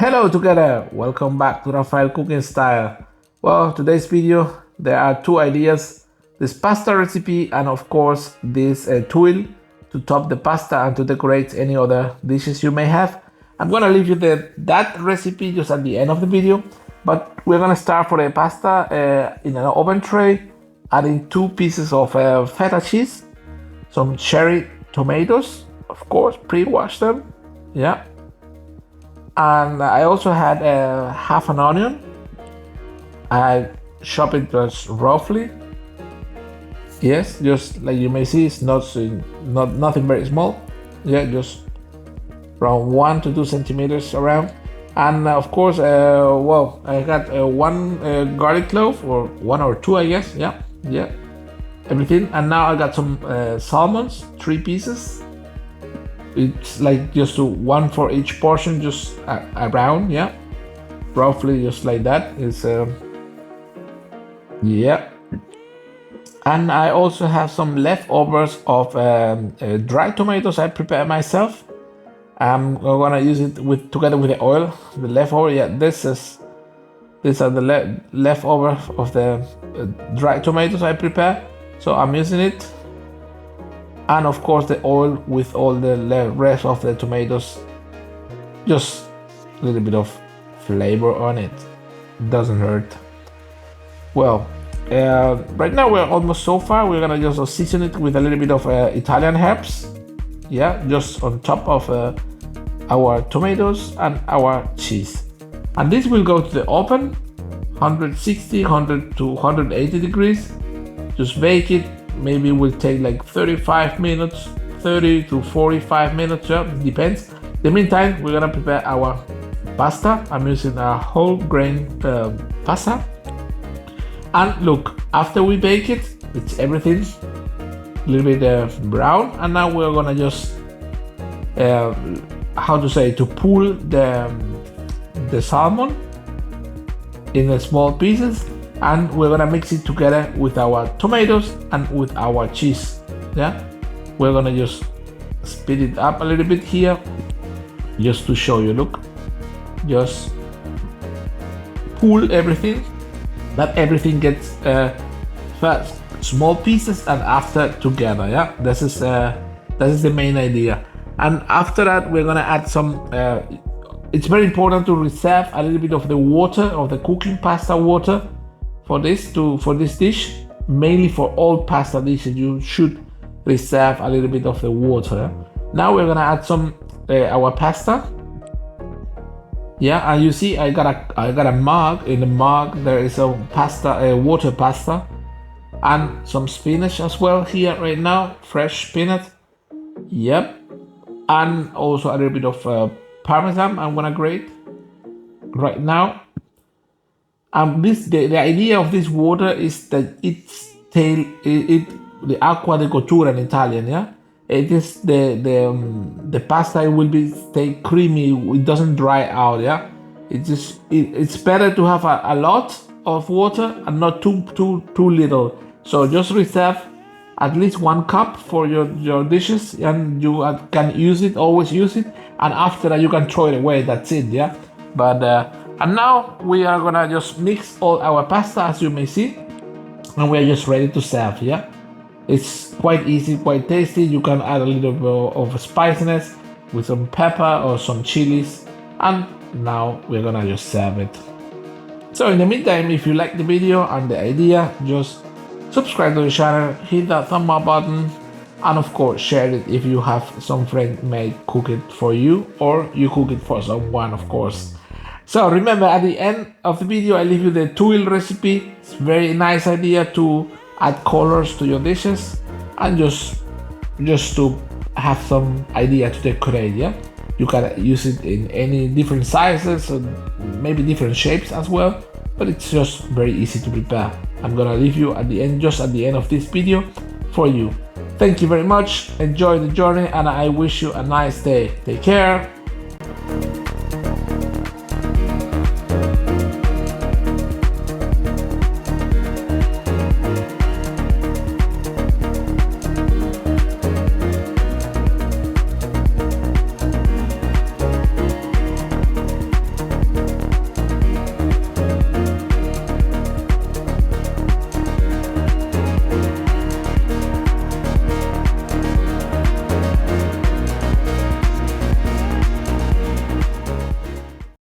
Hello together, welcome back to Rafael Cooking Style. Well, today's video, there are two ideas, this pasta recipe and of course this tuile to top the pasta and to decorate any other dishes you may have. I'm gonna leave you that recipe just at the end of the video, but we're gonna start for the pasta in an oven tray, adding 2 pieces of feta cheese, some cherry tomatoes, of course, pre-wash them, yeah. And I also had half an onion. I chop it just roughly. Yes, just like you may see, it's nothing very small. Yeah, just around 1 to 2 centimeters around. And of course, well, I got one garlic clove, or 1 or 2, I guess. Yeah, everything. And now I got some salmons, 3 pieces. It's like just 1 for each portion, just around, yeah, roughly just like that. It's yeah. And I also have some leftovers of dry tomatoes I prepared myself. I'm gonna use it together with the oil, the leftover. Yeah, these are the leftover of the dry tomatoes I prepared, so I'm using it. And of course the oil with all the rest of the tomatoes, just a little bit of flavor on it, doesn't hurt. Well, right now we're almost so far. We're gonna just season it with a little bit of Italian herbs, yeah, just on top of our tomatoes and our cheese. And this will go to the oven, 160 to 180 degrees. Just bake it. Maybe it will take like 35 minutes, 30 to 45 minutes, yeah, depends. In the meantime, we're gonna prepare our pasta. I'm using a whole grain pasta. And look, after we bake it, it's everything a little bit brown. And now we're gonna just, to pull the salmon in the small pieces. And we're gonna mix it together with our tomatoes and with our cheese. Yeah, we're gonna just speed it up a little bit here, just to show you. Look, just pull everything, that everything gets first small pieces and after together. Yeah, this is the main idea. And after that, we're gonna add some. It's very important to reserve a little bit of the water, of the cooking pasta water, for this dish. Mainly for all pasta dishes, you should reserve a little bit of the water. Now we're gonna add some our pasta. Yeah, and you see I got a mug. In the mug there is a pasta, water pasta, and some spinach as well here right now, fresh spinach. Yep, and also a little bit of Parmesan I'm gonna grate right now. The idea of this water is that the acqua di cottura in Italian, yeah. It is the pasta. It will stay creamy. It doesn't dry out, yeah. It's better to have a lot of water and not too little. So just reserve at least 1 cup for your dishes, and you can always use it. And after that, you can throw it away. That's it, yeah. But and now we are gonna just mix all our pasta, as you may see, and we are just ready to serve. Yeah, it's quite easy, quite tasty. You can add a little bit of spiciness with some pepper or some chilies, and now we're gonna just serve it. So in the meantime, if you like the video and the idea, just subscribe to the channel, hit that thumb up button, and of course share it if you have some friend may cook it for you, or you cook it for someone, of course. So remember, at the end of the video, I leave you the tuile recipe. It's a very nice idea to add colors to your dishes and just to have some idea to decorate. Yeah, you can use it in any different sizes or maybe different shapes as well. But it's just very easy to prepare. I'm gonna leave you at the end, just at the end of this video, for you. Thank you very much. Enjoy the journey, and I wish you a nice day. Take care.